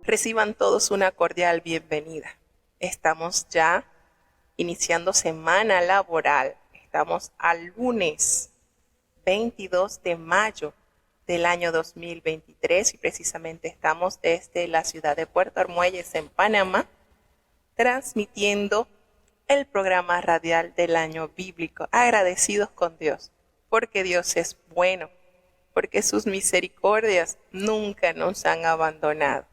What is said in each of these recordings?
Reciban todos una cordial bienvenida. Estamos ya iniciando semana laboral. Estamos al lunes 22 de mayo del año 2023 y precisamente estamos desde la ciudad de Puerto Armuelles en Panamá transmitiendo el programa radial del año bíblico. Agradecidos con Dios porque Dios es bueno, porque sus misericordias nunca nos han abandonado.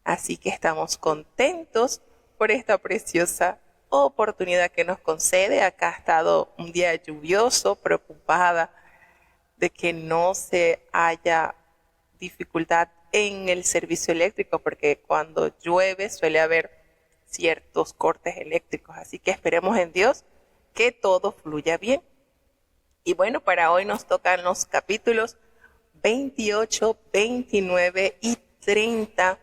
Así que estamos contentos por esta preciosa oportunidad que nos concede. Acá ha estado un día lluvioso, preocupada de que no se haya dificultad en el servicio eléctrico, porque cuando llueve suele haber ciertos cortes eléctricos. Así que esperemos en Dios que todo fluya bien. Y bueno, para hoy nos tocan los capítulos 28, 29 y 30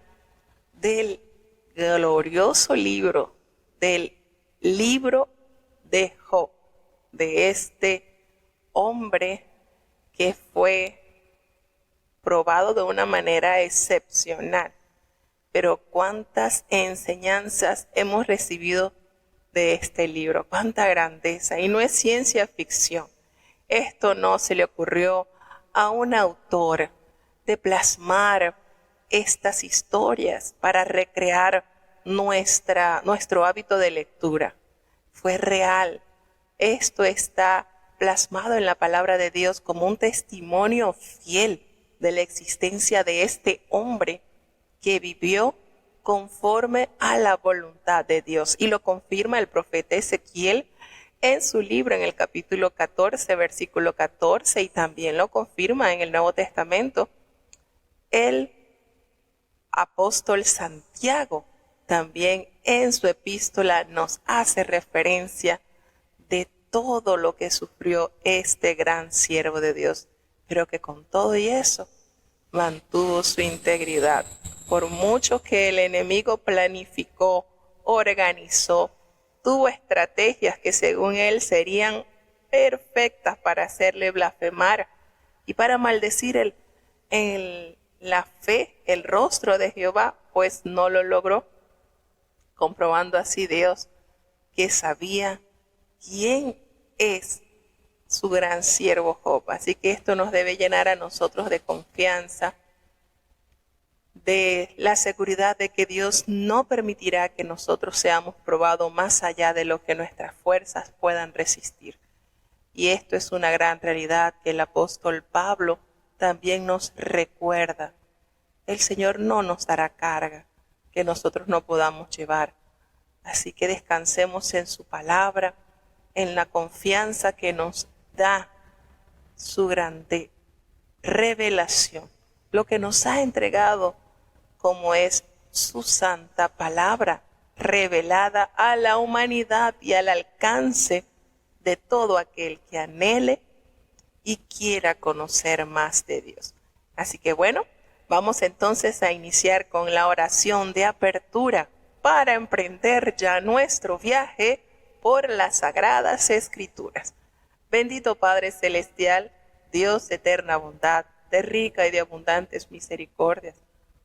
del glorioso libro, del libro de Job, de este hombre que fue probado de una manera excepcional. Pero cuántas enseñanzas hemos recibido de este libro, cuánta grandeza. Y no es ciencia ficción. Esto no se le ocurrió a un autor de plasmar estas historias para recrear nuestro hábito de lectura. Fue real. Esto está plasmado en la palabra de Dios como un testimonio fiel de la existencia de este hombre que vivió conforme a la voluntad de Dios. Y lo confirma el profeta Ezequiel en su libro, en el capítulo 14, versículo 14, y también lo confirma en el Nuevo Testamento el apóstol Santiago. También en su epístola nos hace referencia de todo lo que sufrió este gran siervo de Dios, pero que con todo y eso mantuvo su integridad. Por mucho que el enemigo planificó, organizó, tuvo estrategias que según él serían perfectas para hacerle blasfemar y para maldecir la fe, el rostro de Jehová, pues no lo logró, comprobando así Dios que sabía quién es su gran siervo Job. Así que esto nos debe llenar a nosotros de confianza, de la seguridad de que Dios no permitirá que nosotros seamos probados más allá de lo que nuestras fuerzas puedan resistir. Y esto es una gran realidad que el apóstol Pablo también nos recuerda. El Señor no nos dará carga que nosotros no podamos llevar. Así que descansemos en su palabra, en la confianza que nos da su grande revelación, lo que nos ha entregado como es su santa palabra, revelada a la humanidad y al alcance de todo aquel que anhele y quiera conocer más de Dios. Así que bueno, vamos entonces a iniciar con la oración de apertura para emprender ya nuestro viaje por las sagradas escrituras. Bendito Padre Celestial, Dios de eterna bondad, de rica y de abundantes misericordias,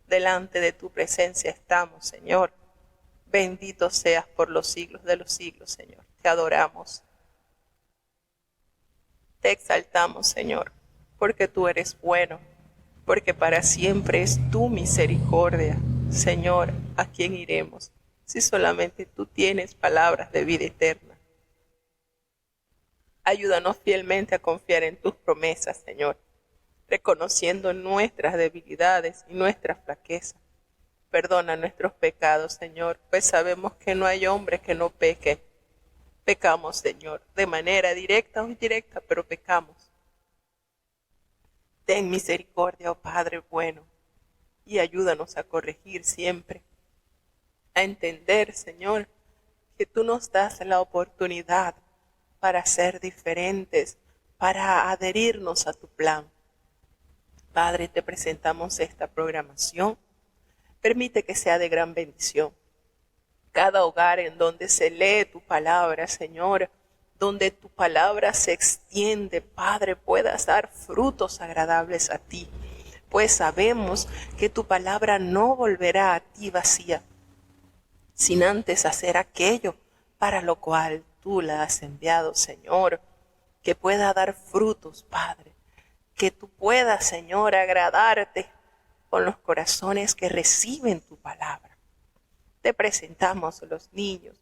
delante de tu presencia estamos, Señor. Bendito seas por los siglos de los siglos, Señor. Te adoramos. Te exaltamos, Señor, porque tú eres bueno, porque para siempre es tu misericordia. Señor, ¿a quién iremos si solamente tú tienes palabras de vida eterna? Ayúdanos fielmente a confiar en tus promesas, Señor, reconociendo nuestras debilidades y nuestras flaquezas. Perdona nuestros pecados, Señor, pues sabemos que no hay hombre que no peque. Pecamos, Señor, de manera directa o indirecta, pero pecamos. Ten misericordia, oh Padre bueno, y ayúdanos a corregir siempre, a entender, Señor, que tú nos das la oportunidad para ser diferentes, para adherirnos a tu plan. Padre, te presentamos esta programación. Permite que sea de gran bendición. Cada hogar en donde se lee tu palabra, Señor, donde tu palabra se extiende, Padre, puedas dar frutos agradables a ti. pues sabemos que tu palabra no volverá a ti vacía, sin antes hacer aquello para lo cual tú la has enviado, Señor, que pueda dar frutos, Padre, que tú puedas, Señor, agradarte con los corazones que reciben tu palabra. Te presentamos los niños,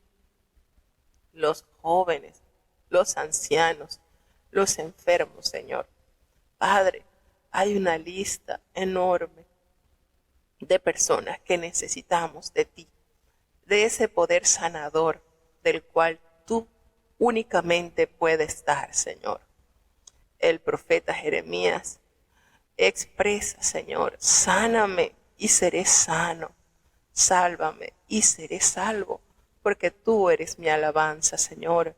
los jóvenes, los ancianos, los enfermos, Señor. Padre, hay una lista enorme de personas que necesitamos de ti, de ese poder sanador del cual tú únicamente puedes dar, Señor. El profeta Jeremías expresa, Señor, sáname y seré sano, sálvame y seré salvo, porque tú eres mi alabanza, Señor.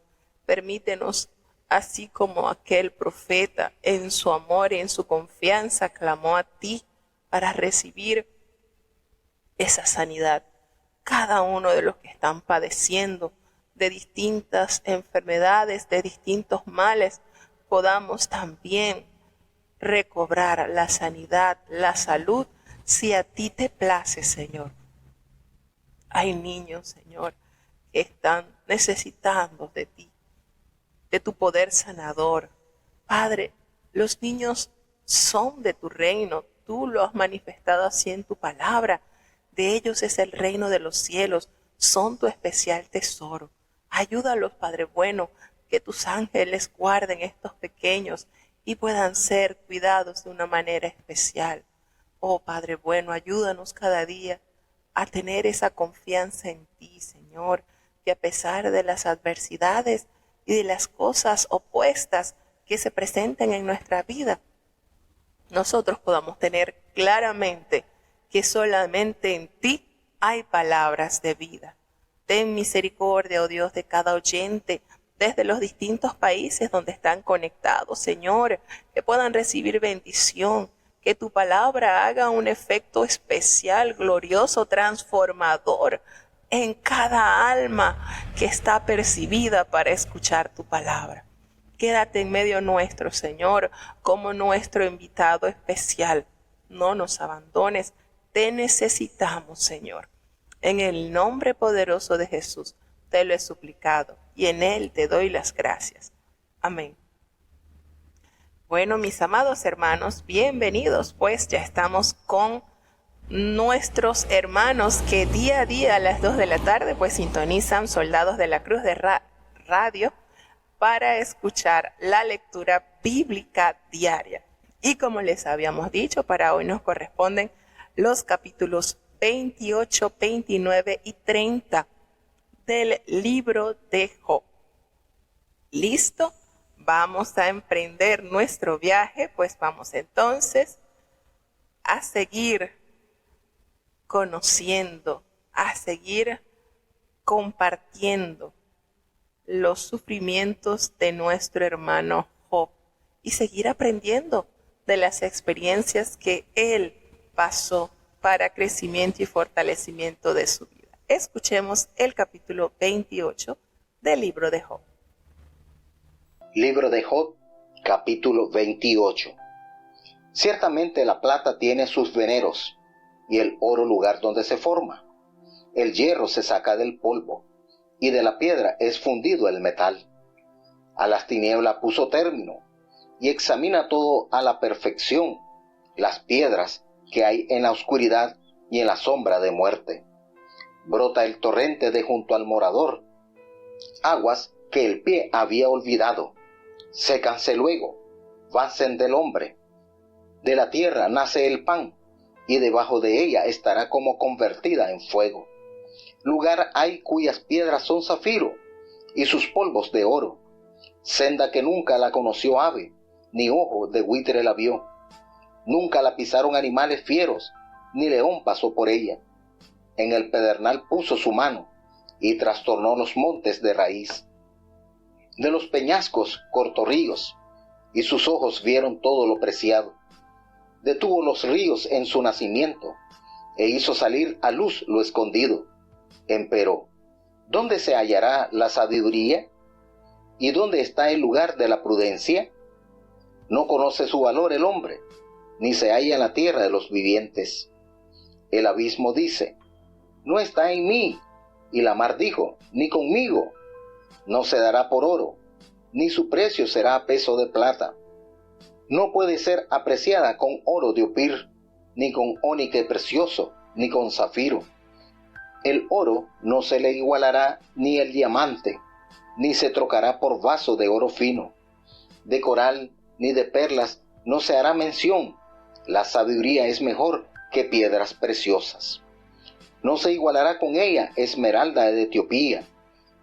Permítenos, así como aquel profeta en su amor y en su confianza clamó a ti para recibir esa sanidad. Cada uno de los que están padeciendo de distintas enfermedades, de distintos males, podamos también recobrar la sanidad, la salud, si a ti te place, Señor. Hay niños, Señor, que están necesitando de ti, de tu poder sanador. Padre, los niños son de tu reino, tú lo has manifestado así en tu palabra. De ellos es el reino de los cielos, son tu especial tesoro. Ayúdalos, Padre bueno, que tus ángeles guarden estos pequeños y puedan ser cuidados de una manera especial. Oh Padre bueno, ayúdanos cada día a tener esa confianza en ti, Señor, que a pesar de las adversidades y de las cosas opuestas que se presenten en nuestra vida, nosotros podamos tener claramente que solamente en ti hay palabras de vida. Ten misericordia, oh Dios, de cada oyente desde los distintos países donde están conectados, Señor, que puedan recibir bendición, que tu palabra haga un efecto especial, glorioso, transformador en cada alma que está percibida para escuchar tu palabra. Quédate en medio nuestro, Señor, como nuestro invitado especial. No nos abandones, te necesitamos, Señor. En el nombre poderoso de Jesús te lo he suplicado y en él te doy las gracias. Amén. Bueno, mis amados hermanos, bienvenidos, pues ya estamos con nuestros hermanos que día a día a las 2 de la tarde pues sintonizan Soldados de la Cruz de Radio para escuchar la lectura bíblica diaria. Y como les habíamos dicho, para hoy nos corresponden los capítulos 28, 29 y 30 del libro de Job. ¿Listo? Vamos a emprender nuestro viaje, pues vamos entonces a seguir conociendo, a seguir compartiendo los sufrimientos de nuestro hermano Job y seguir aprendiendo de las experiencias que él pasó para crecimiento y fortalecimiento de su vida. Escuchemos el capítulo 28 del libro de Job. Libro de Job, capítulo 28. Ciertamente la plata tiene sus veneros, y el oro lugar donde se forma. El hierro se saca del polvo, y de la piedra es fundido el metal. A las tinieblas puso término, y examina todo a la perfección, las piedras que hay en la oscuridad y en la sombra de muerte. Brota el torrente de junto al morador, aguas que el pie había olvidado. Sécanse luego, vasen del hombre. De la tierra nace el pan, y debajo de ella estará como convertida en fuego. Lugar hay cuyas piedras son zafiro, y sus polvos de oro. Senda que nunca la conoció ave, ni ojo de buitre la vio. Nunca la pisaron animales fieros, ni león pasó por ella. En el pedernal puso su mano, y trastornó los montes de raíz. De los peñascos cortó ríos, y sus ojos vieron todo lo preciado. Detuvo los ríos en su nacimiento, e hizo salir a luz lo escondido. Empero, ¿dónde se hallará la sabiduría? ¿Y dónde está el lugar de la prudencia? No conoce su valor el hombre, ni se halla en la tierra de los vivientes. El abismo dice, no está en mí, y la mar dijo, ni conmigo. No se dará por oro, ni su precio será a peso de plata. No puede ser apreciada con oro de Ofir, ni con ónice precioso, ni con zafiro. El oro no se le igualará, ni el diamante, ni se trocará por vaso de oro fino. De coral ni de perlas no se hará mención. La sabiduría es mejor que piedras preciosas. No se igualará con ella esmeralda de Etiopía.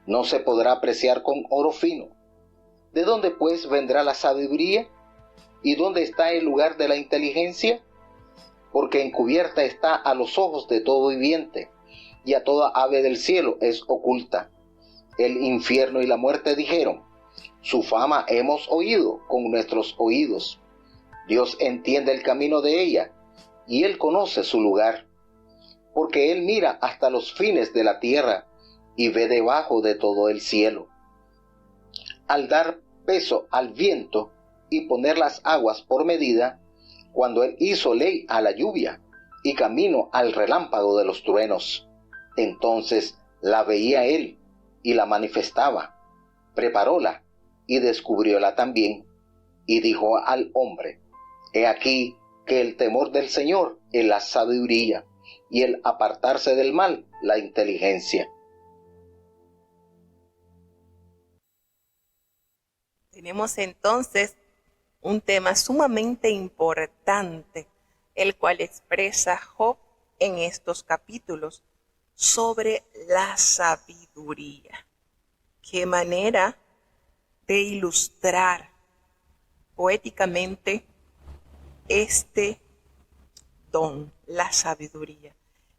No se podrá apreciar con oro fino. ¿De dónde pues vendrá la sabiduría? ¿Y dónde está el lugar de la inteligencia? Porque encubierta está a los ojos de todo viviente, y a toda ave del cielo es oculta. El infierno y la muerte dijeron, su fama hemos oído con nuestros oídos. Dios entiende el camino de ella, y Él conoce su lugar. Porque Él mira hasta los fines de la tierra, y ve debajo de todo el cielo. Al dar peso al viento, y poner las aguas por medida, cuando Él hizo ley a la lluvia, y camino al relámpago de los truenos. Entonces la veía Él, y la manifestaba, preparóla, y descubrióla también, y dijo al hombre, he aquí que el temor del Señor es la sabiduría, y el apartarse del mal, la inteligencia. Tenemos entonces un tema sumamente importante, el cual expresa Job en estos capítulos sobre la sabiduría. Qué manera de ilustrar poéticamente este don, la sabiduría.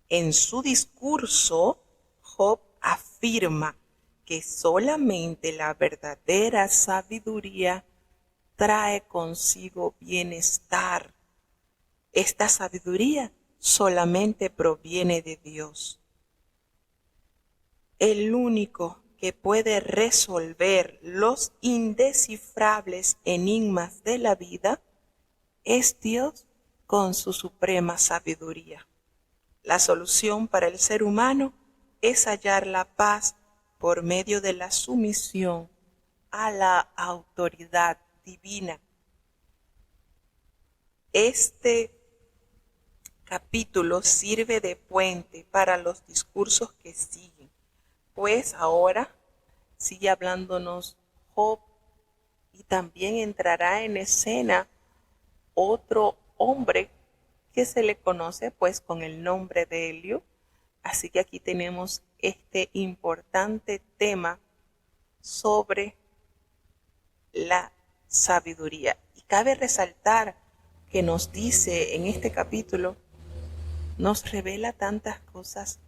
En su discurso, Job afirma que solamente la verdadera sabiduría trae consigo bienestar. Esta sabiduría solamente proviene de Dios. El único que puede resolver los indescifrables enigmas de la vida es Dios con su suprema sabiduría. La solución para el ser humano es hallar la paz por medio de la sumisión a la autoridad divina. Este capítulo sirve de puente para los discursos que siguen, pues ahora sigue hablándonos Job y también entrará en escena otro hombre que se le conoce pues con el nombre de Eliú. Así que aquí tenemos este importante tema sobre la sabiduría. Y cabe resaltar que nos dice en este capítulo, nos revela tantas cosas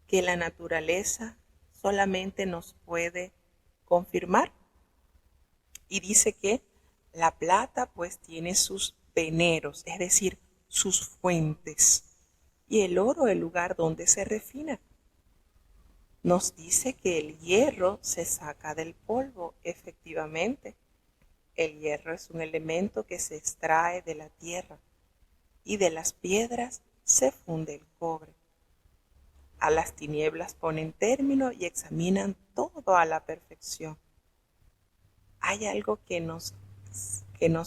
que la naturaleza solamente nos puede confirmar. Y dice que la plata pues tiene sus veneros, es decir, sus fuentes, y el oro el lugar donde se refina. Nos dice que el hierro se saca del polvo, efectivamente. El hierro es un elemento que se extrae de la tierra y de las piedras se funde el cobre. A las tinieblas ponen término y examinan todo a la perfección. Hay algo que nos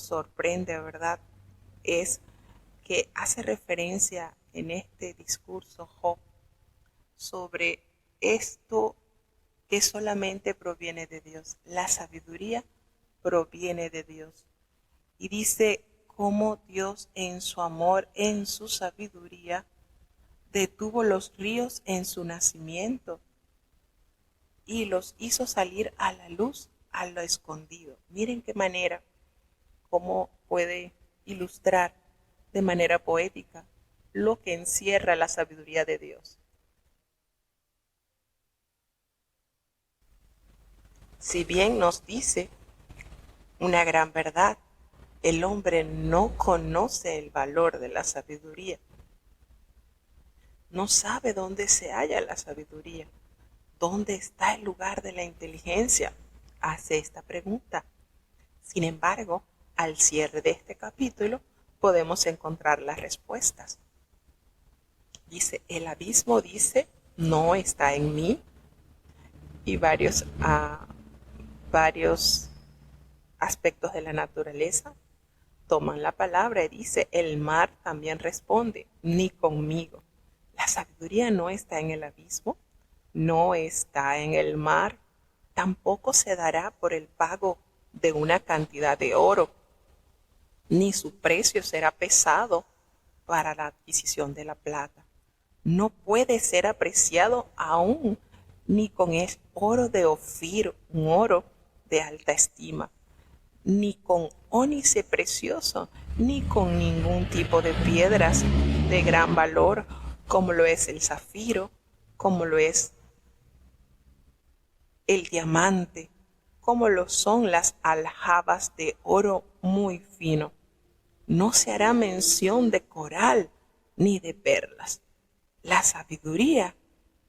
sorprende, ¿verdad? Es que hace referencia en este discurso Job sobre esto que solamente proviene de Dios. La sabiduría proviene de Dios. Y dice cómo Dios en su amor, en su sabiduría, detuvo los ríos en su nacimiento y los hizo salir a la luz, a lo escondido. Miren qué manera, cómo puede ilustrar de manera poética lo que encierra la sabiduría de Dios. Si bien nos dice una gran verdad, el hombre no conoce el valor de la sabiduría. No sabe dónde se halla la sabiduría. ¿Dónde está el lugar de la inteligencia? Hace esta pregunta. Sin embargo, al cierre de este capítulo, podemos encontrar las respuestas. Dice, el abismo dice, no está en mí. Y varios aspectos de la naturaleza toman la palabra y dice, el mar también responde, ni conmigo. La sabiduría no está en el abismo, no está en el mar, tampoco se dará por el pago de una cantidad de oro, ni su precio será pesado para la adquisición de la plata. No puede ser apreciado aún ni con el oro de Ofir, un oro de alta estima, ni con ónice precioso, ni con ningún tipo de piedras de gran valor, como lo es el zafiro, como lo es el diamante, como lo son las aljabas de oro muy fino. No se hará mención de coral ni de perlas. La sabiduría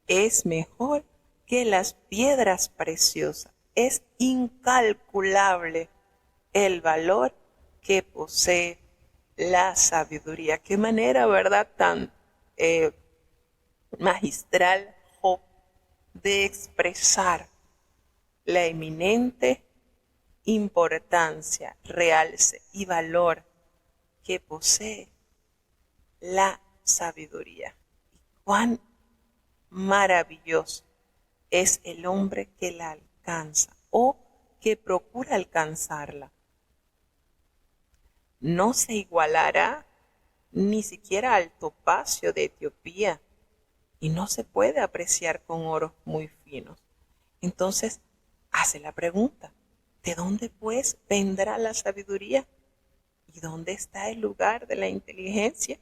es mejor que las piedras preciosas. Es incalculable el valor que posee la sabiduría. Qué manera, ¿verdad? Tan magistral Job de expresar la eminente importancia, realce y valor que posee la sabiduría. Cuán maravilloso es el hombre que la alcanza o que procura alcanzarla. No se igualará ni siquiera al topacio de Etiopía y no se puede apreciar con oros muy finos. Entonces, hace la pregunta, ¿de dónde pues vendrá la sabiduría? ¿Y dónde está el lugar de la inteligencia?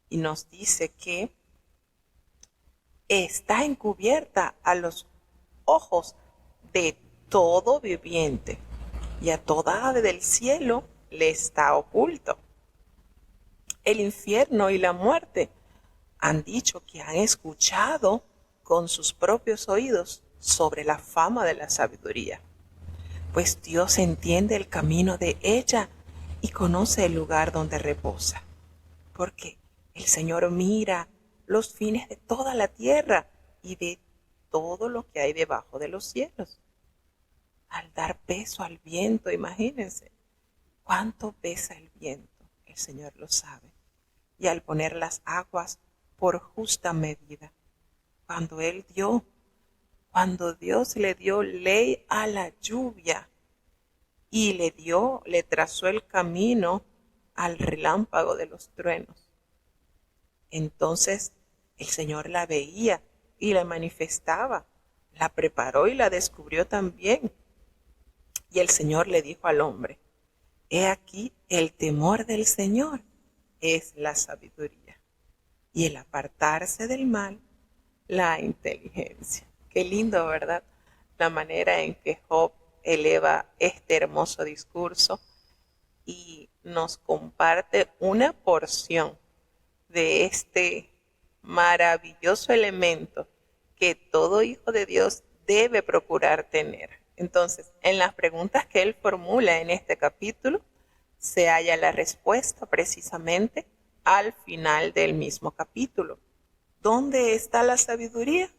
Y nos dice que está encubierta a los ojos de todo viviente y a toda ave del cielo le está oculto. El infierno y la muerte han dicho que han escuchado con sus propios oídos sobre la fama de la sabiduría, pues Dios entiende el camino de ella y conoce el lugar donde reposa, porque el Señor mira los fines de toda la tierra y de todo lo que hay debajo de los cielos. Al dar peso al viento, imagínense cuánto pesa el viento, el Señor lo sabe. Y al poner las aguas por justa medida, cuando Dios le dio ley a la lluvia y le trazó el camino al relámpago de los truenos. Entonces el Señor la veía y la manifestaba, la preparó y la descubrió también. Y el Señor le dijo al hombre, he aquí el temor del Señor es la sabiduría y el apartarse del mal, la inteligencia. Qué lindo, ¿verdad? La manera en que Job eleva este hermoso discurso y nos comparte una porción de este maravilloso elemento que todo hijo de Dios debe procurar tener. Entonces, en las preguntas que él formula en este capítulo, se halla la respuesta precisamente al final del mismo capítulo. ¿Dónde está la sabiduría?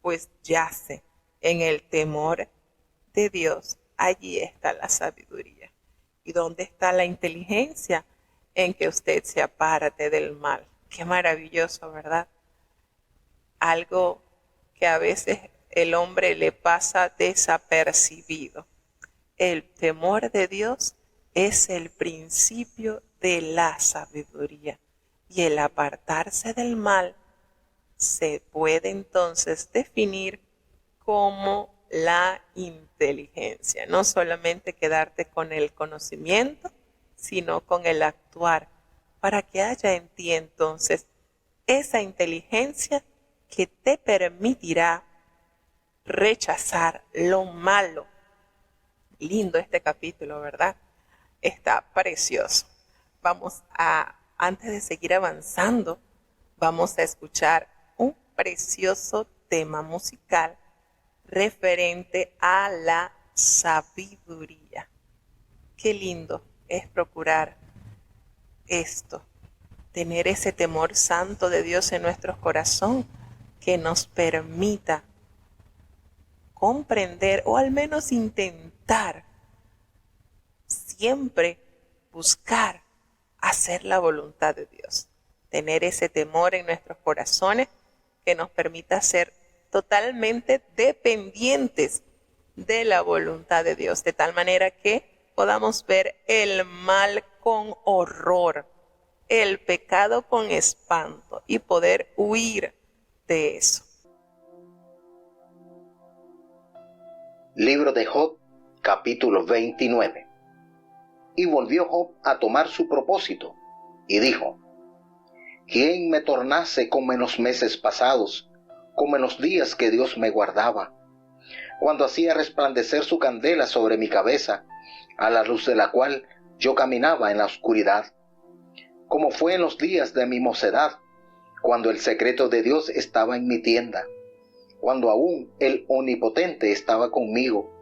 Pues yace en el temor de Dios. Allí está la sabiduría. ¿Y dónde está la inteligencia? En que usted se aparte del mal. Qué maravilloso, ¿verdad? Algo que a veces el hombre le pasa desapercibido. El temor de Dios es el principio de la sabiduría y el apartarse del mal se puede entonces definir como la inteligencia. No solamente quedarte con el conocimiento, sino con el actuar, para que haya en ti entonces esa inteligencia que te permitirá rechazar lo malo. Lindo este capítulo, ¿verdad? Está precioso. Antes de seguir avanzando, vamos a escuchar un precioso tema musical referente a la sabiduría. Qué lindo es procurar esto, tener ese temor santo de Dios en nuestro corazón que nos permita comprender o al menos intentar siempre buscar hacer la voluntad de Dios. Tener ese temor en nuestros corazones que nos permita ser totalmente dependientes de la voluntad de Dios, de tal manera que podamos ver el mal con horror, el pecado con espanto y poder huir de eso. Libro de Job, capítulo 29. Y volvió Job a tomar su propósito, y dijo: ¿Quién me tornase como en los meses pasados, como en los días que Dios me guardaba, cuando hacía resplandecer su candela sobre mi cabeza, a la luz de la cual yo caminaba en la oscuridad? Como fue en los días de mi mocedad, cuando el secreto de Dios estaba en mi tienda, cuando aún el Omnipotente estaba conmigo,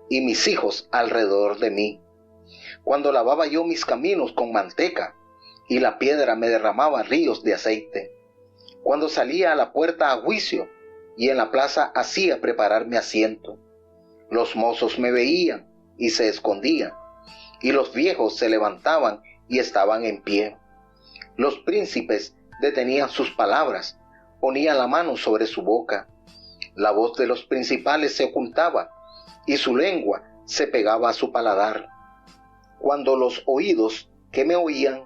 y mis hijos alrededor de mí, cuando lavaba yo mis caminos con manteca, y la piedra me derramaba ríos de aceite, cuando salía a la puerta a juicio, y en la plaza hacía preparar mi asiento. Los mozos me veían y se escondían, y los viejos se levantaban y estaban en pie. Los príncipes detenían sus palabras, ponían la mano sobre su boca. La voz de los principales se ocultaba, y su lengua se pegaba a su paladar. Cuando los oídos que me oían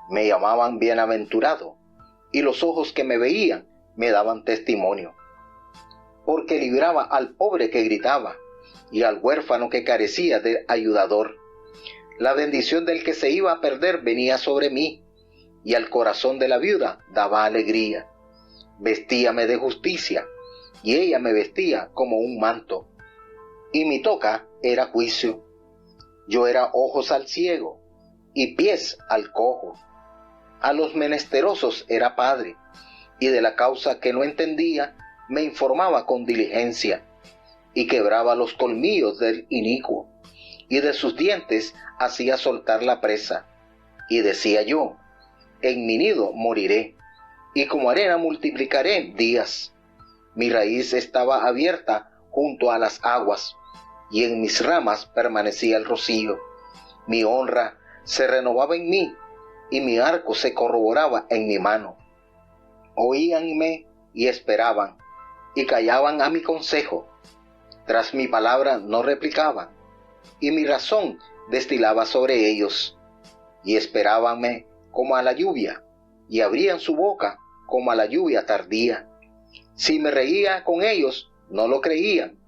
me llamaban bienaventurado, y los ojos que me veían me daban testimonio. Porque libraba al pobre que gritaba, y al huérfano que carecía de ayudador. La bendición del que se iba a perder venía sobre mí, y al corazón de la viuda daba alegría. Vestíame de justicia, y ella me vestía como un manto, y mi toca era juicio. Yo era ojos al ciego, y pies al cojo. A los menesterosos era padre, y de la causa que no entendía me informaba con diligencia, y quebraba los colmillos del inicuo, y de sus dientes hacía soltar la presa. Y decía yo: en mi nido moriré, y como arena multiplicaré días. Mi raíz estaba abierta junto a las aguas, y en mis ramas permanecía el rocío. Mi honra se renovaba en mí, y mi arco se corroboraba en mi mano. Oíanme y esperaban, y callaban a mi consejo. Tras mi palabra no replicaban, y mi razón destilaba sobre ellos. Y esperábanme como a la lluvia, y abrían su boca como a la lluvia tardía. Si me reía con ellos, no lo creían,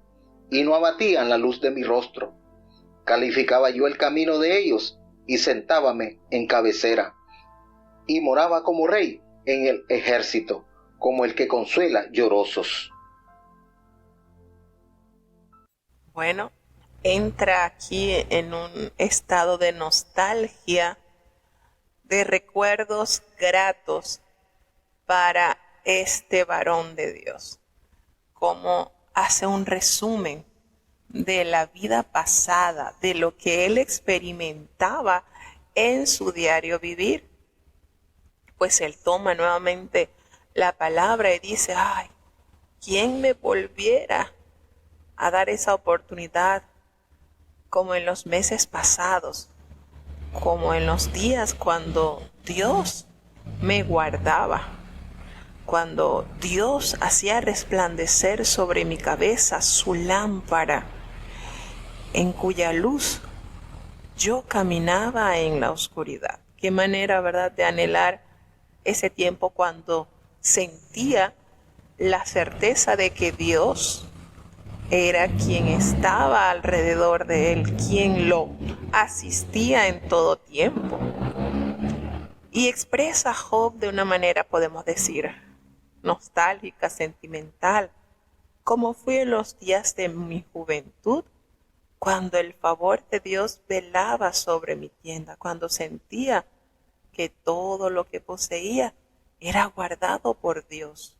y no abatían la luz de mi rostro. Calificaba yo el camino de ellos, y sentábame en cabecera, y moraba como rey en el ejército, como el que consuela llorosos. Bueno, entra aquí en un estado de nostalgia, de recuerdos gratos para este varón de Dios, como hace un resumen de la vida pasada, de lo que él experimentaba en su diario vivir. Pues él toma nuevamente la palabra y dice: ay, ¿quién me volviera a dar esa oportunidad como en los meses pasados, como en los días cuando Dios me guardaba, cuando Dios hacía resplandecer sobre mi cabeza su lámpara, en cuya luz yo caminaba en la oscuridad? Qué manera, ¿verdad?, de anhelar ese tiempo cuando sentía la certeza de que Dios era quien estaba alrededor de él, quien lo asistía en todo tiempo. Y expresa Job de una manera, podemos decir, nostálgica, sentimental, como fue en los días de mi juventud, cuando el favor de Dios velaba sobre mi tienda, cuando sentía que todo lo que poseía era guardado por Dios,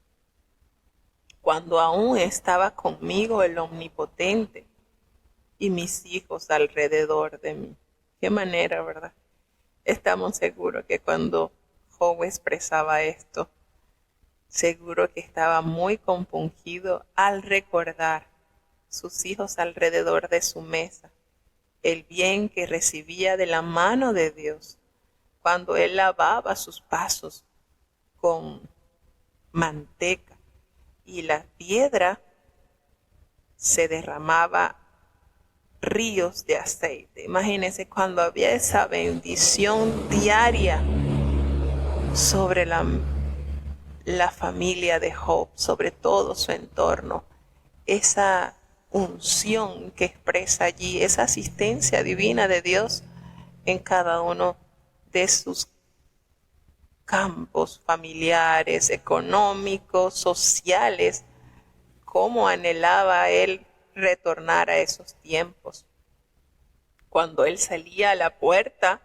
cuando aún estaba conmigo el Omnipotente y mis hijos alrededor de mí. Qué manera, ¿verdad?, Estamos seguros que cuando Job expresaba esto, seguro que estaba muy compungido al recordar sus hijos alrededor de su mesa, el bien que recibía de la mano de Dios cuando él lavaba sus pasos con manteca y la piedra se derramaba ríos de aceite. Imagínense cuando había esa bendición diaria sobre la familia de Job, sobre todo su entorno, esa unción que expresa allí, esa asistencia divina de Dios en cada uno de sus campos familiares, económicos, sociales. Cómo anhelaba él retornar a esos tiempos, cuando él salía a la puerta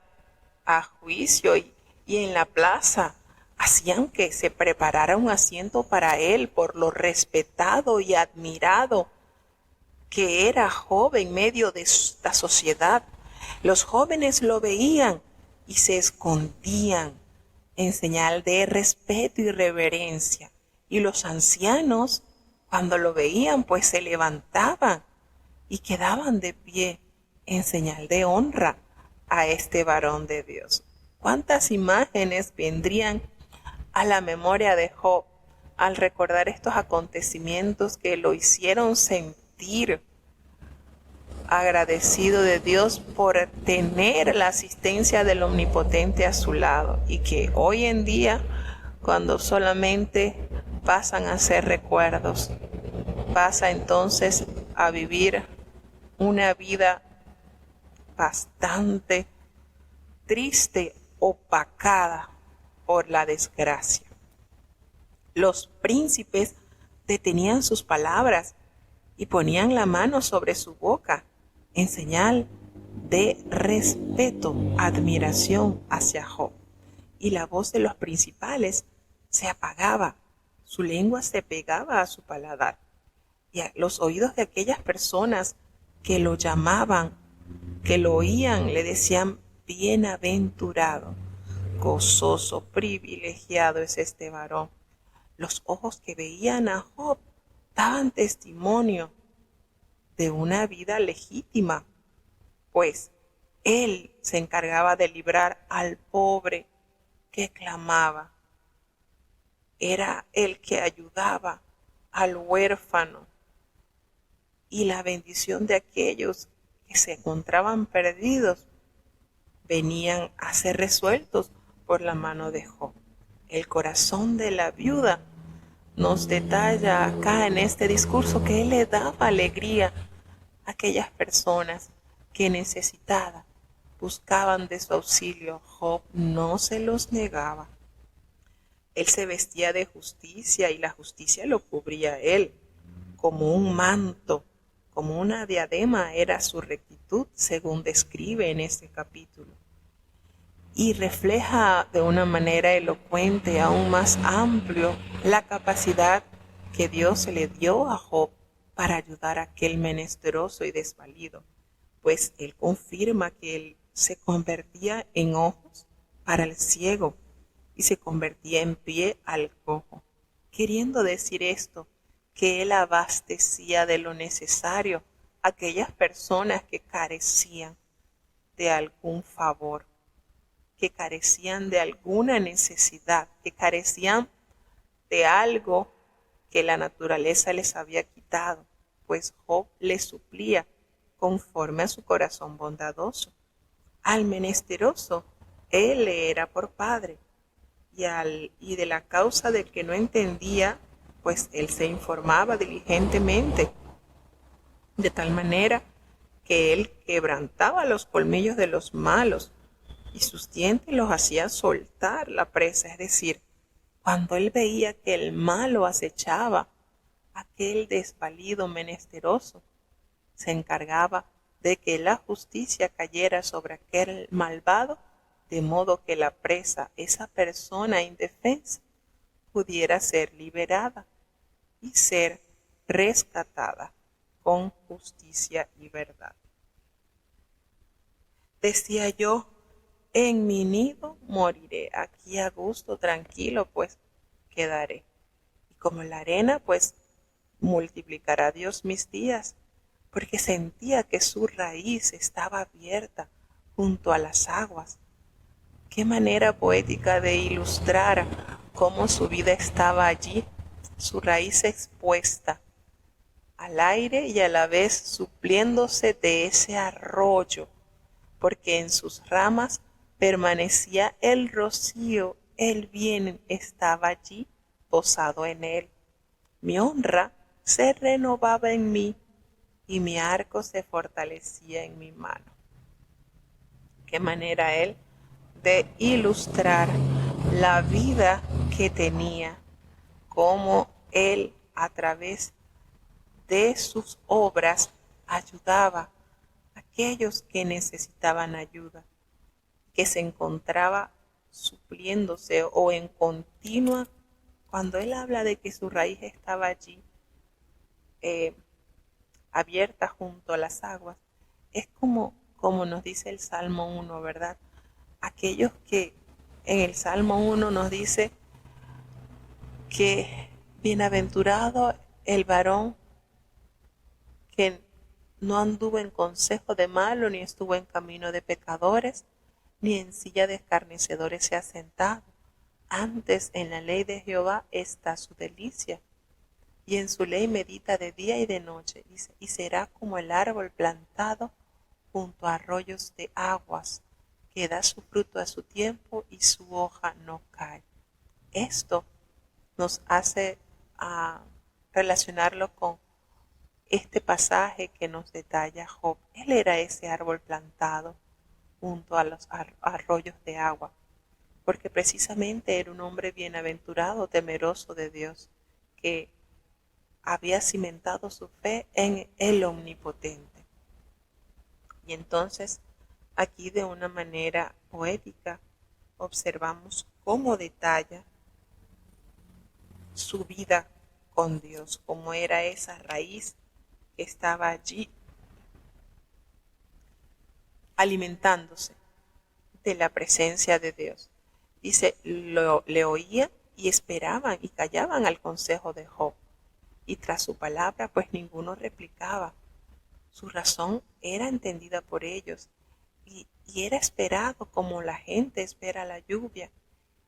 a juicio y en la plaza hacían que se preparara un asiento para él por lo respetado y admirado que era Job en medio de la sociedad. Los jóvenes lo veían y se escondían en señal de respeto y reverencia. Y los ancianos, cuando lo veían, pues se levantaban y quedaban de pie en señal de honra a este varón de Dios. ¿Cuántas imágenes vendrían a la memoria de Job al recordar estos acontecimientos que lo hicieron sentir agradecido de Dios por tener la asistencia del Omnipotente a su lado, y que hoy en día, cuando solamente pasan a ser recuerdos, pasa entonces a vivir una vida bastante triste, opacada por la desgracia. Los príncipes detenían sus palabras y ponían la mano sobre su boca en señal de respeto, admiración hacia Job. Y la voz de los principales se apagaba, su lengua se pegaba a su paladar, y a los oídos de aquellas personas que lo llamaban, que lo oían, le decían: bienaventurado, gozoso, privilegiado es este varón. Los ojos que veían a Job daban testimonio de una vida legítima, pues él se encargaba de librar al pobre que clamaba. Era el que ayudaba al huérfano, y la bendición de aquellos que se encontraban perdidos venían a ser resueltos por la mano de Job. El corazón de la viuda nos detalla acá en este discurso que él le daba alegría a aquellas personas que necesitadas buscaban de su auxilio. Job no se los negaba. Él se vestía de justicia y la justicia lo cubría a él como un manto, como una diadema era su rectitud, según describe en este capítulo. Y refleja de una manera elocuente, aún más amplio, la capacidad que Dios se le dio a Job para ayudar a aquel menesteroso y desvalido, pues él confirma que él se convertía en ojos para el ciego y se convertía en pie al cojo, queriendo decir esto, que él abastecía de lo necesario a aquellas personas que carecían de algún favor, que carecían de alguna necesidad, que carecían de algo que la naturaleza les había quitado, pues Job les suplía conforme a su corazón bondadoso. Al menesteroso él le era por padre, y de la causa de que no entendía, pues él se informaba diligentemente, de tal manera que él quebrantaba los colmillos de los malos y sus dientes los hacía soltar la presa. Es decir, cuando él veía que el malo acechaba a aquel desvalido menesteroso, se encargaba de que la justicia cayera sobre aquel malvado, de modo que la presa, esa persona indefensa, pudiera ser liberada y ser rescatada con justicia y verdad. Decía yo, en mi nido moriré. Aquí a gusto, tranquilo, pues quedaré. Y como la arena, pues multiplicará Dios mis días, porque sentía que su raíz estaba abierta junto a las aguas. Qué manera poética de ilustrar cómo su vida estaba allí, su raíz expuesta al aire y a la vez supliéndose de ese arroyo, porque en sus ramas permanecía el rocío, el bien estaba allí posado en él. Mi honra se renovaba en mí y mi arco se fortalecía en mi mano. Qué manera él de ilustrar la vida que tenía, cómo él a través de sus obras ayudaba a aquellos que necesitaban ayuda, que se encontraba supliéndose o en continua, cuando él habla de que su raíz estaba allí, abierta junto a las aguas, es como nos dice el Salmo 1, ¿verdad? Aquellos que en el Salmo 1 nos dice que bienaventurado el varón que no anduvo en consejo de malo, ni estuvo en camino de pecadores, ni en silla de escarnecedores se ha sentado. Antes en la ley de Jehová está su delicia, y en su ley medita de día y de noche, y será como el árbol plantado junto a arroyos de aguas, que da su fruto a su tiempo y su hoja no cae. Esto nos hace relacionarlo con este pasaje que nos detalla Job. Él era ese árbol plantado junto a los arroyos de agua, porque precisamente era un hombre bienaventurado, temeroso de Dios, que había cimentado su fe en el Omnipotente. Y entonces, aquí de una manera poética, observamos cómo detalla su vida con Dios, cómo era esa raíz que estaba allí alimentándose de la presencia de Dios. Dice, le oían y esperaban y callaban al consejo de Job. Y tras su palabra, pues ninguno replicaba. Su razón era entendida por ellos y era esperado como la gente espera la lluvia.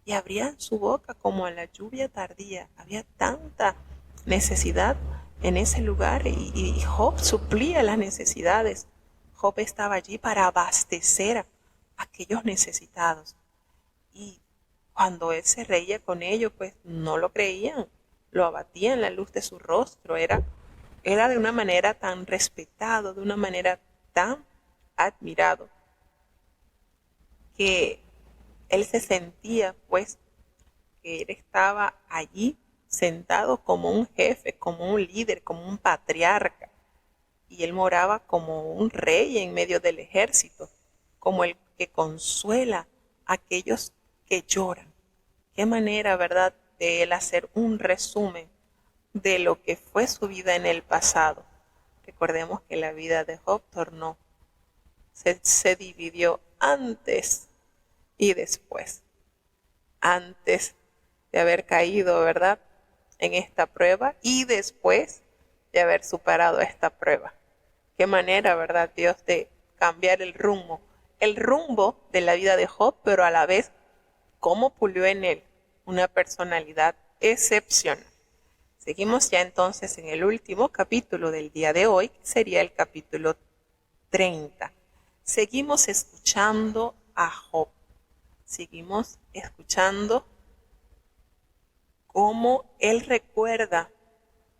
Y abrían su boca como a la lluvia tardía. Había tanta necesidad en ese lugar y Job suplía las necesidades. Job estaba allí para abastecer a aquellos necesitados. Y cuando él se reía con ellos, pues no lo creían, lo abatían la luz de su rostro. Era de una manera tan respetado, de una manera tan admirado, que él se sentía, pues, que él estaba allí sentado como un jefe, como un líder, como un patriarca. Y él moraba como un rey en medio del ejército, como el que consuela a aquellos que lloran. Qué manera, ¿verdad?, de él hacer un resumen de lo que fue su vida en el pasado. Recordemos que la vida de Job se dividió antes y después. Antes de haber caído, ¿verdad?, en esta prueba y después de haber superado esta prueba. Qué manera, ¿verdad?, Dios, de cambiar el rumbo de la vida de Job, pero a la vez cómo pulió en él una personalidad excepcional. Seguimos ya entonces en el último capítulo del día de hoy, que sería el capítulo 30. Seguimos escuchando a Job. Seguimos escuchando cómo él recuerda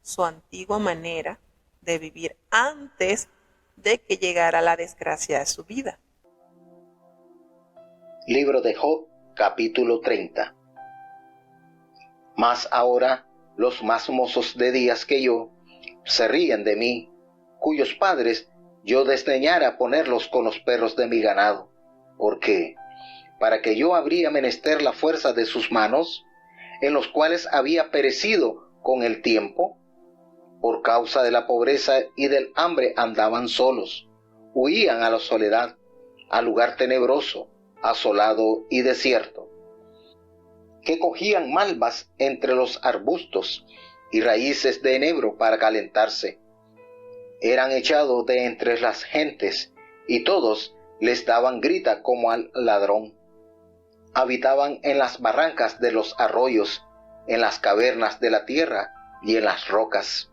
su antigua manera de vivir antes de que llegara la desgracia de su vida. Libro de Job, capítulo 30. Mas ahora los más mozos de días que yo se ríen de mí, cuyos padres yo desdeñara ponerlos con los perros de mi ganado. Porque, para que yo habría menester la fuerza de sus manos, en los cuales había perecido con el tiempo, por causa de la pobreza y del hambre andaban solos, huían a la soledad, al lugar tenebroso, asolado y desierto, que cogían malvas entre los arbustos y raíces de enebro para calentarse. Eran echados de entre las gentes, y todos les daban grita como al ladrón. Habitaban en las barrancas de los arroyos, en las cavernas de la tierra y en las rocas.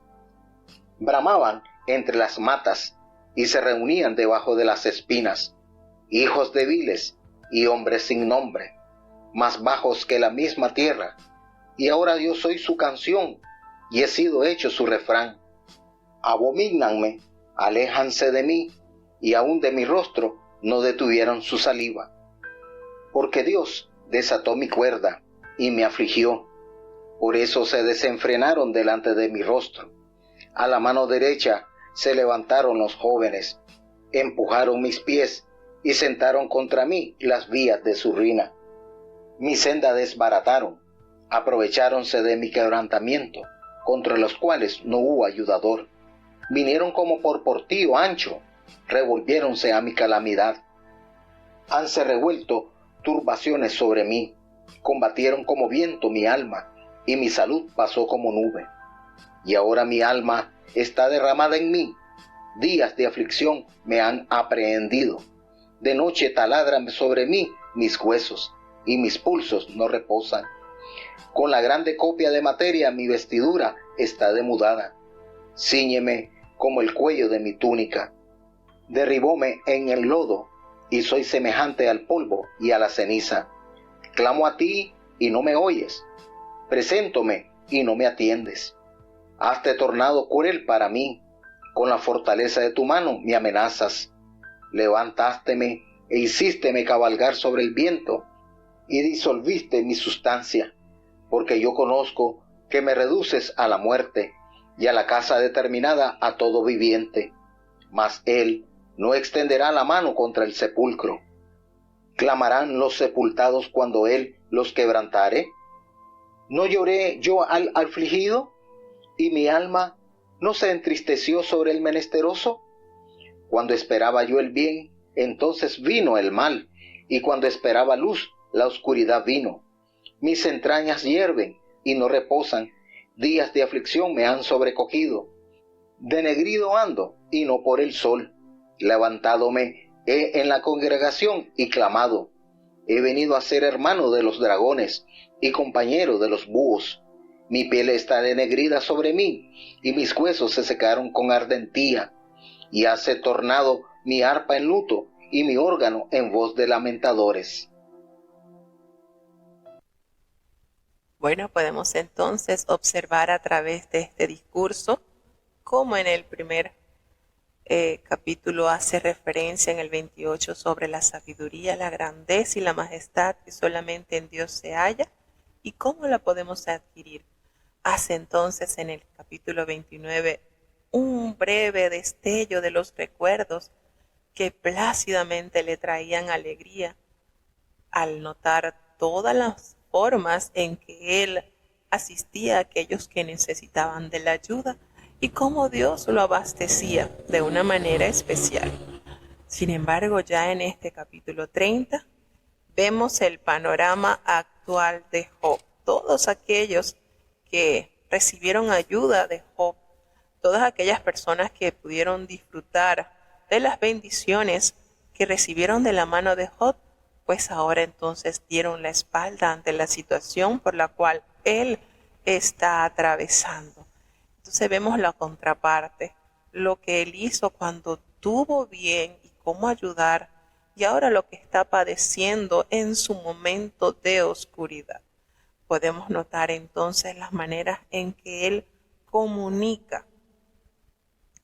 Bramaban entre las matas y se reunían debajo de las espinas, hijos débiles y hombres sin nombre, más bajos que la misma tierra. Y ahora yo soy su canción y he sido hecho su refrán. Abomínanme, aléjanse de mí, y aún de mi rostro no detuvieron su saliva. Porque Dios desató mi cuerda y me afligió. Por eso se desenfrenaron delante de mi rostro. A la mano derecha se levantaron los jóvenes, empujaron mis pies y sentaron contra mí las vías de su ruina. Mi senda desbarataron, aprovecháronse de mi quebrantamiento, contra los cuales no hubo ayudador. Vinieron como por portillo ancho, revolviéronse a mi calamidad. Hanse revuelto turbaciones sobre mí, combatieron como viento mi alma, y mi salud pasó como nube. Y ahora mi alma está derramada en mí, días de aflicción me han aprehendido. De noche taladran sobre mí mis huesos, y mis pulsos no reposan. Con la grande copia de materia mi vestidura está demudada. Cíñeme como el cuello de mi túnica. Derribóme en el lodo, y soy semejante al polvo y a la ceniza. Clamo a ti, y no me oyes. Preséntome, y no me atiendes. Hazte tornado cruel para mí. Con la fortaleza de tu mano me amenazas. Levantásteme e hicísteme cabalgar sobre el viento, y disolviste mi sustancia, porque yo conozco que me reduces a la muerte, y a la casa determinada a todo viviente. Mas él no extenderá la mano contra el sepulcro. ¿Clamarán los sepultados cuando él los quebrantare? ¿No lloré yo al afligido, y mi alma no se entristeció sobre el menesteroso? Cuando esperaba yo el bien, entonces vino el mal, y cuando esperaba luz, la oscuridad vino. Mis entrañas hierven y no reposan, días de aflicción me han sobrecogido. Denegrido ando, y no por el sol. Levantádome he en la congregación y clamado. He venido a ser hermano de los dragones y compañero de los búhos. Mi piel está denegrida sobre mí, y mis huesos se secaron con ardentía. Y hace tornado mi arpa en luto, y mi órgano en voz de lamentadores. Bueno, podemos entonces observar a través de este discurso cómo en el primer capítulo hace referencia en el 28 sobre la sabiduría, la grandeza y la majestad que solamente en Dios se halla y cómo la podemos adquirir. Hace entonces en el capítulo 29 un breve destello de los recuerdos que plácidamente le traían alegría al notar todas las formas en que él asistía a aquellos que necesitaban de la ayuda y cómo Dios lo abastecía de una manera especial. Sin embargo, ya en este capítulo 30 vemos el panorama actual de Job. Todos aquellos que recibieron ayuda de Job, todas aquellas personas que pudieron disfrutar de las bendiciones que recibieron de la mano de Job, pues ahora entonces dieron la espalda ante la situación por la cual él está atravesando. Entonces vemos la contraparte, lo que él hizo cuando tuvo bien y cómo ayudar, y ahora lo que está padeciendo en su momento de oscuridad. Podemos notar entonces las maneras en que él comunica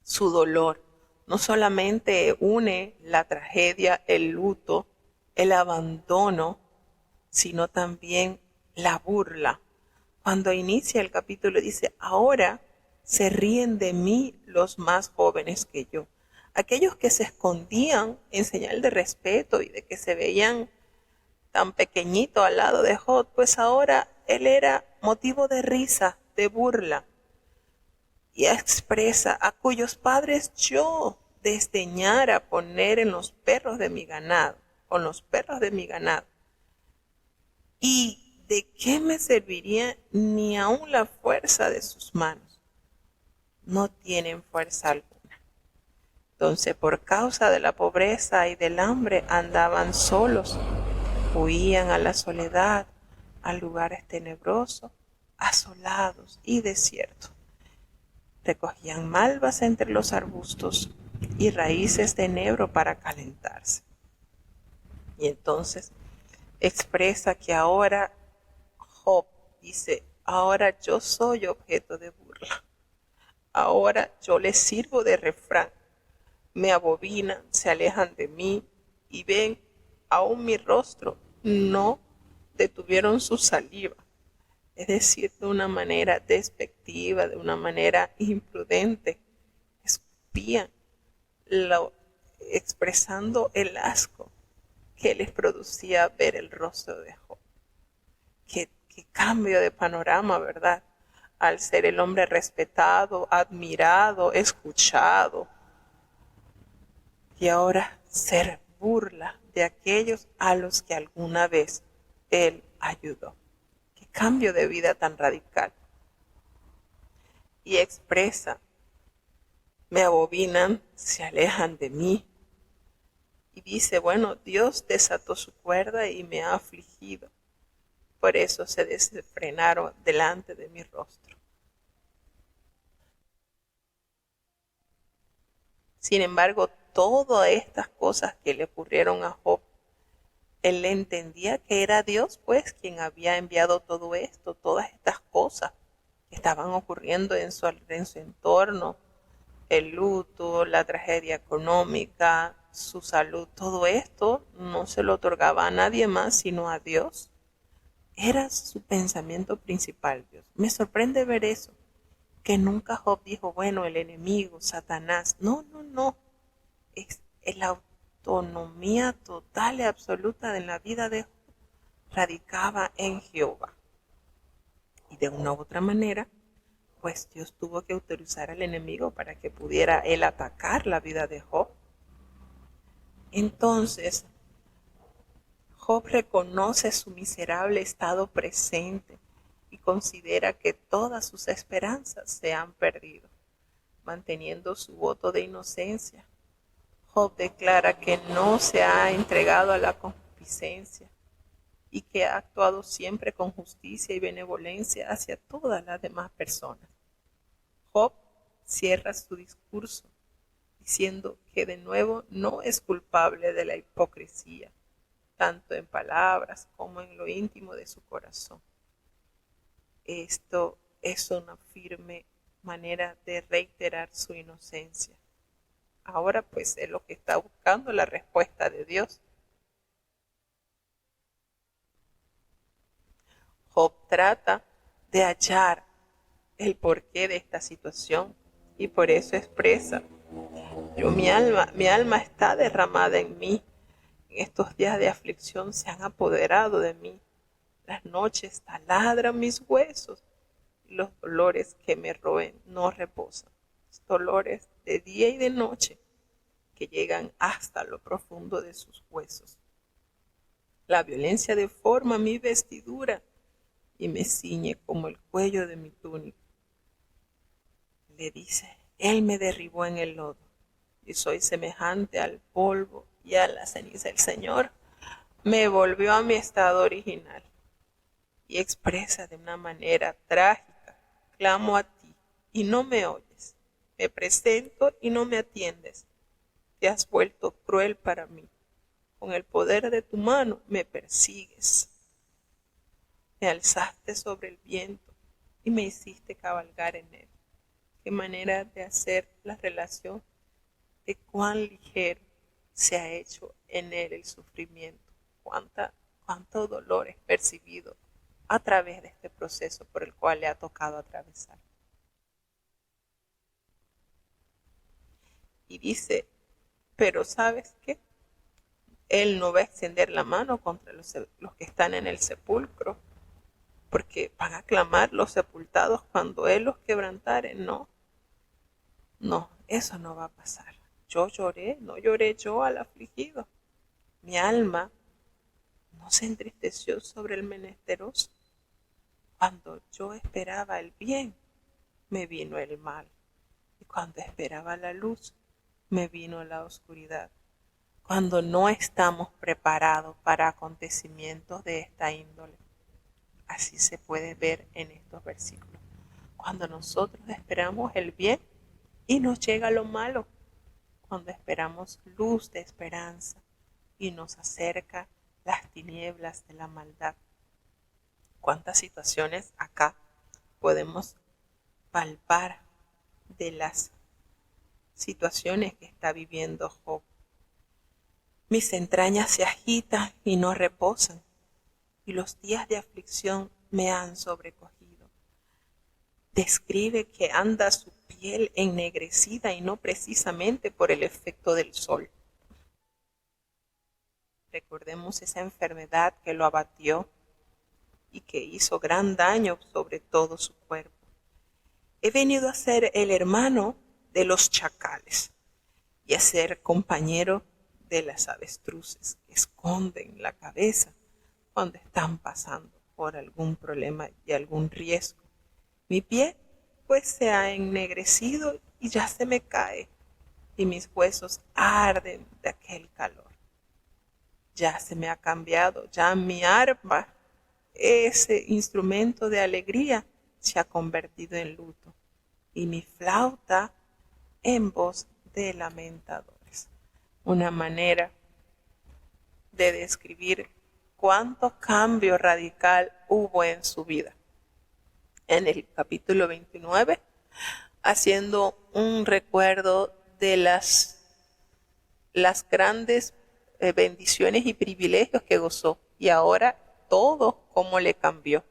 su dolor. No solamente une la tragedia, el luto, el abandono, sino también la burla. Cuando inicia el capítulo dice, ahora se ríen de mí los más jóvenes que yo. Aquellos que se escondían en señal de respeto y de que se veían tan pequeñito al lado de Job, pues ahora él era motivo de risa, de burla. Y expresa, a cuyos padres yo desdeñara poner en los perros de mi ganado. con los perros de mi ganado. ¿Y de qué me serviría ni aun la fuerza de sus manos? No tienen fuerza alguna. Entonces, por causa de la pobreza y del hambre, andaban solos, huían a la soledad, a lugares tenebrosos, asolados y desiertos. Recogían malvas entre los arbustos y raíces de enebro para calentarse. Y entonces expresa que ahora Job dice, ahora yo soy objeto de burla. Ahora yo les sirvo de refrán. Me abominan, se alejan de mí y ven aún mi rostro. No detuvieron su saliva. Es decir, de una manera despectiva, de una manera imprudente. Espían, expresando el asco que les producía ver el rostro de Job. Qué cambio de panorama, ¿verdad? Al ser el hombre respetado, admirado, escuchado. Y ahora ser burla de aquellos a los que alguna vez él ayudó. Qué cambio de vida tan radical. Y expresa, me abominan, se alejan de mí. Y dice, bueno, Dios desató su cuerda y me ha afligido. Por eso se desenfrenaron delante de mi rostro. Sin embargo, todas estas cosas que le ocurrieron a Job, él entendía que era Dios, pues, quien había enviado todo esto, todas estas cosas que estaban ocurriendo en su entorno, el luto, la tragedia económica, su salud, todo esto no se lo otorgaba a nadie más sino a Dios. Era su pensamiento principal, Dios. Me sorprende ver eso, que nunca Job dijo, bueno, el enemigo, Satanás. No, no, no. Es la autonomía total y absoluta de la vida de Job radicaba en Jehová. Y de una u otra manera, pues Dios tuvo que autorizar al enemigo para que pudiera él atacar la vida de Job. Entonces, Job reconoce su miserable estado presente y considera que todas sus esperanzas se han perdido, manteniendo su voto de inocencia. Job declara que no se ha entregado a la concupiscencia y que ha actuado siempre con justicia y benevolencia hacia todas las demás personas. Job cierra su discurso diciendo que de nuevo no es culpable de la hipocresía, tanto en palabras como en lo íntimo de su corazón. Esto es una firme manera de reiterar su inocencia. Ahora pues es lo que está buscando la respuesta de Dios. Job trata de hallar el porqué de esta situación y por eso expresa, mi alma está derramada en mí. En estos días de aflicción se han apoderado de mí. Las noches taladran mis huesos y los dolores que me roen no reposan. Dolores de día y de noche que llegan hasta lo profundo de sus huesos. La violencia deforma mi vestidura y me ciñe como el cuello de mi túnica. Le dice, él me derribó en el lodo y soy semejante al polvo y a la ceniza. El Señor me volvió a mi estado original. Y expresa de una manera trágica, clamo a ti y no me oyes, me presento y no me atiendes, te has vuelto cruel para mí, con el poder de tu mano me persigues, me alzaste sobre el viento y me hiciste cabalgar en él. Qué manera de hacer la relación de cuán ligero se ha hecho en él el sufrimiento, cuánto dolor es percibido a través de este proceso por el cual le ha tocado atravesar. Y dice, pero ¿sabes qué? Él no va a extender la mano contra los que están en el sepulcro, porque van a clamar los sepultados cuando Él los quebrantare. No, no, eso no va a pasar. Yo lloré, no lloré yo al afligido. mi alma no se entristeció sobre el menesteroso. Cuando yo esperaba el bien, me vino el mal. Y cuando esperaba la luz, me vino la oscuridad. Cuando no estamos preparados para acontecimientos de esta índole. Así se puede ver en estos versículos. Cuando nosotros esperamos el bien y nos llega lo malo. Cuando esperamos luz de esperanza y nos acerca las tinieblas de la maldad. ¿Cuántas situaciones acá podemos palpar de las situaciones que está viviendo Job? Mis entrañas se agitan y no reposan, y los días de aflicción me han sobrecogido. Describe que anda su piel ennegrecida y no precisamente por el efecto del sol. Recordemos esa enfermedad que lo abatió y que hizo gran daño sobre todo su cuerpo. He venido a ser el hermano de los chacales y a ser compañero de las avestruces que esconden la cabeza cuando están pasando por algún problema y algún riesgo. Mi pie pues se ha ennegrecido y ya se me cae, y mis huesos arden de aquel calor. Ya se me ha cambiado, ya mi arpa, ese instrumento de alegría, se ha convertido en luto, y mi flauta en voz de lamentadores. Una manera de describir cuánto cambio radical hubo en su vida. En el capítulo 29, haciendo un recuerdo de las grandes bendiciones y privilegios que gozó, y ahora todo cómo le cambió.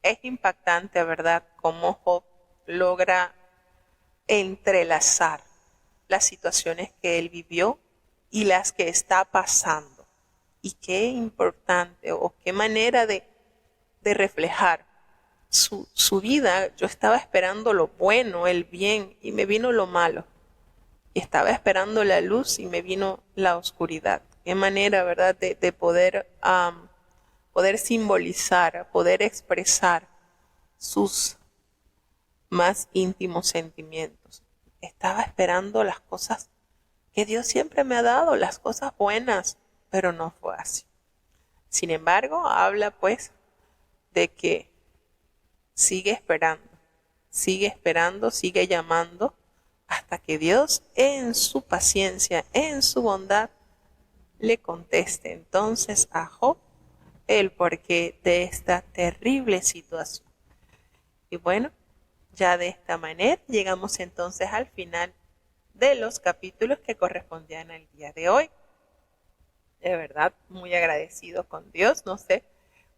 Es impactante, ¿verdad?, cómo Job logra entrelazar las situaciones que él vivió y las que está pasando. Y qué importante o qué manera de reflejar su vida. Yo estaba esperando lo bueno, el bien, y me vino lo malo. Y estaba esperando la luz y me vino la oscuridad. Qué manera, ¿verdad?, de poder simbolizar, poder expresar sus más íntimos sentimientos. Estaba esperando las cosas que Dios siempre me ha dado, las cosas buenas, pero no fue así. Sin embargo, habla pues de que sigue esperando, sigue llamando hasta que Dios en su paciencia, en su bondad, le conteste entonces a Job el porqué de esta terrible situación. Y bueno, ya de esta manera llegamos entonces al final de los capítulos que correspondían al día de hoy. De verdad, muy agradecido con Dios, no sé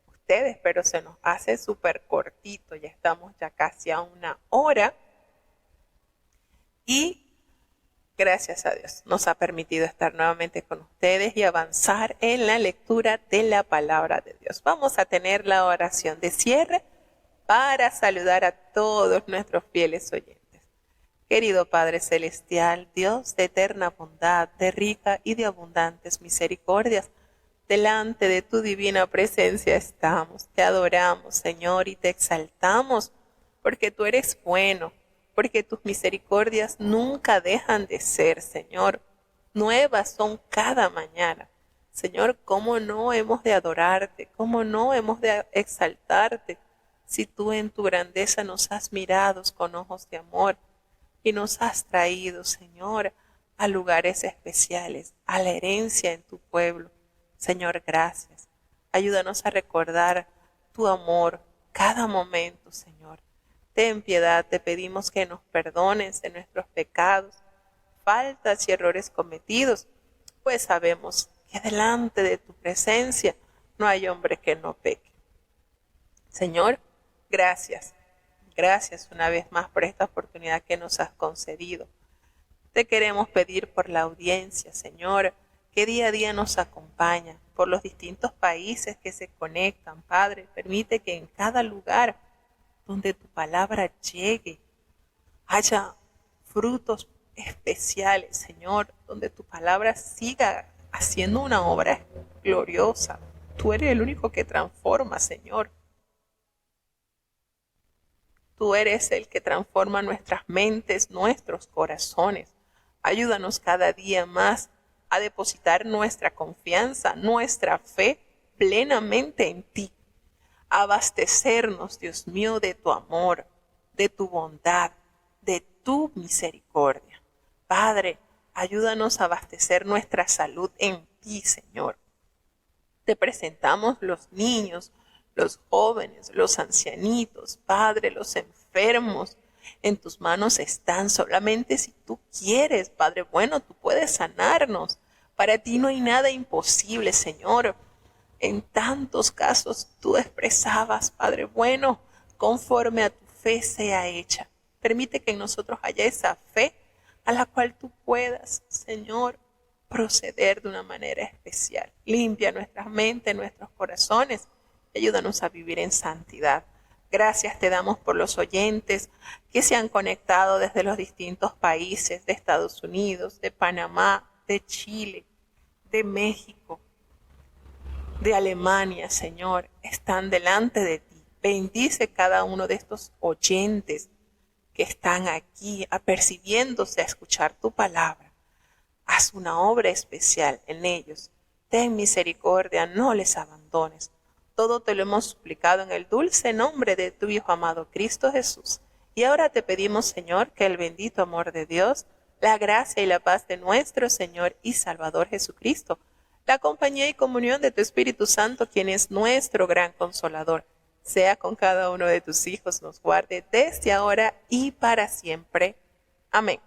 ustedes, pero se nos hace súper cortito, ya estamos ya casi a 1 hora y gracias a Dios nos ha permitido estar nuevamente con ustedes y avanzar en la lectura de la palabra de Dios. Vamos a tener la oración de cierre para saludar a todos nuestros fieles oyentes. Querido Padre Celestial, Dios de eterna bondad, de rica y de abundantes misericordias, delante de tu divina presencia estamos, te adoramos, Señor, y te exaltamos, porque tú eres bueno, porque tus misericordias nunca dejan de ser, Señor. Nuevas son cada mañana. Señor, ¿cómo no hemos de adorarte? ¿Cómo no hemos de exaltarte? Si tú en tu grandeza nos has mirado con ojos de amor y nos has traído, Señor, a lugares especiales, a la herencia en tu pueblo. Señor, gracias. Ayúdanos a recordar tu amor cada momento, Señor. Ten piedad, te pedimos que nos perdones de nuestros pecados, faltas y errores cometidos, pues sabemos que delante de tu presencia no hay hombre que no peque. Señor, gracias. Gracias una vez más por esta oportunidad que nos has concedido. Te queremos pedir por la audiencia, Señor, que día a día nos acompaña, por los distintos países que se conectan, Padre. Permite que en cada lugar donde tu palabra llegue haya frutos especiales, Señor, donde tu palabra siga haciendo una obra gloriosa. Tú eres el único que transforma, Señor. Tú eres el que transforma nuestras mentes, nuestros corazones. Ayúdanos cada día más a depositar nuestra confianza, nuestra fe plenamente en ti. A abastecernos, Dios mío, de tu amor, de tu bondad, de tu misericordia. Padre, ayúdanos a abastecer nuestra salud en ti, Señor. Te presentamos los niños, los jóvenes, los ancianitos, Padre, los enfermos. En tus manos están solamente si tú quieres, Padre bueno, tú puedes sanarnos. Para ti no hay nada imposible, Señor. En tantos casos tú expresabas, Padre bueno, conforme a tu fe sea hecha. Permite que en nosotros haya esa fe a la cual tú puedas, Señor, proceder de una manera especial. Limpia nuestras mentes, nuestros corazones y ayúdanos a vivir en santidad. Gracias te damos por los oyentes que se han conectado desde los distintos países de Estados Unidos, de Panamá, de Chile, de México, de Alemania, Señor. Están delante de ti. Bendice cada uno de estos oyentes que están aquí apercibiéndose a escuchar tu palabra. Haz una obra especial en ellos. Ten misericordia, no les abandones. Todo te lo hemos suplicado en el dulce nombre de tu Hijo amado Cristo Jesús. Y ahora te pedimos, Señor, que el bendito amor de Dios, la gracia y la paz de nuestro Señor y Salvador Jesucristo, la compañía y comunión de tu Espíritu Santo, quien es nuestro gran consolador, sea con cada uno de tus hijos, nos guarde desde ahora y para siempre. Amén.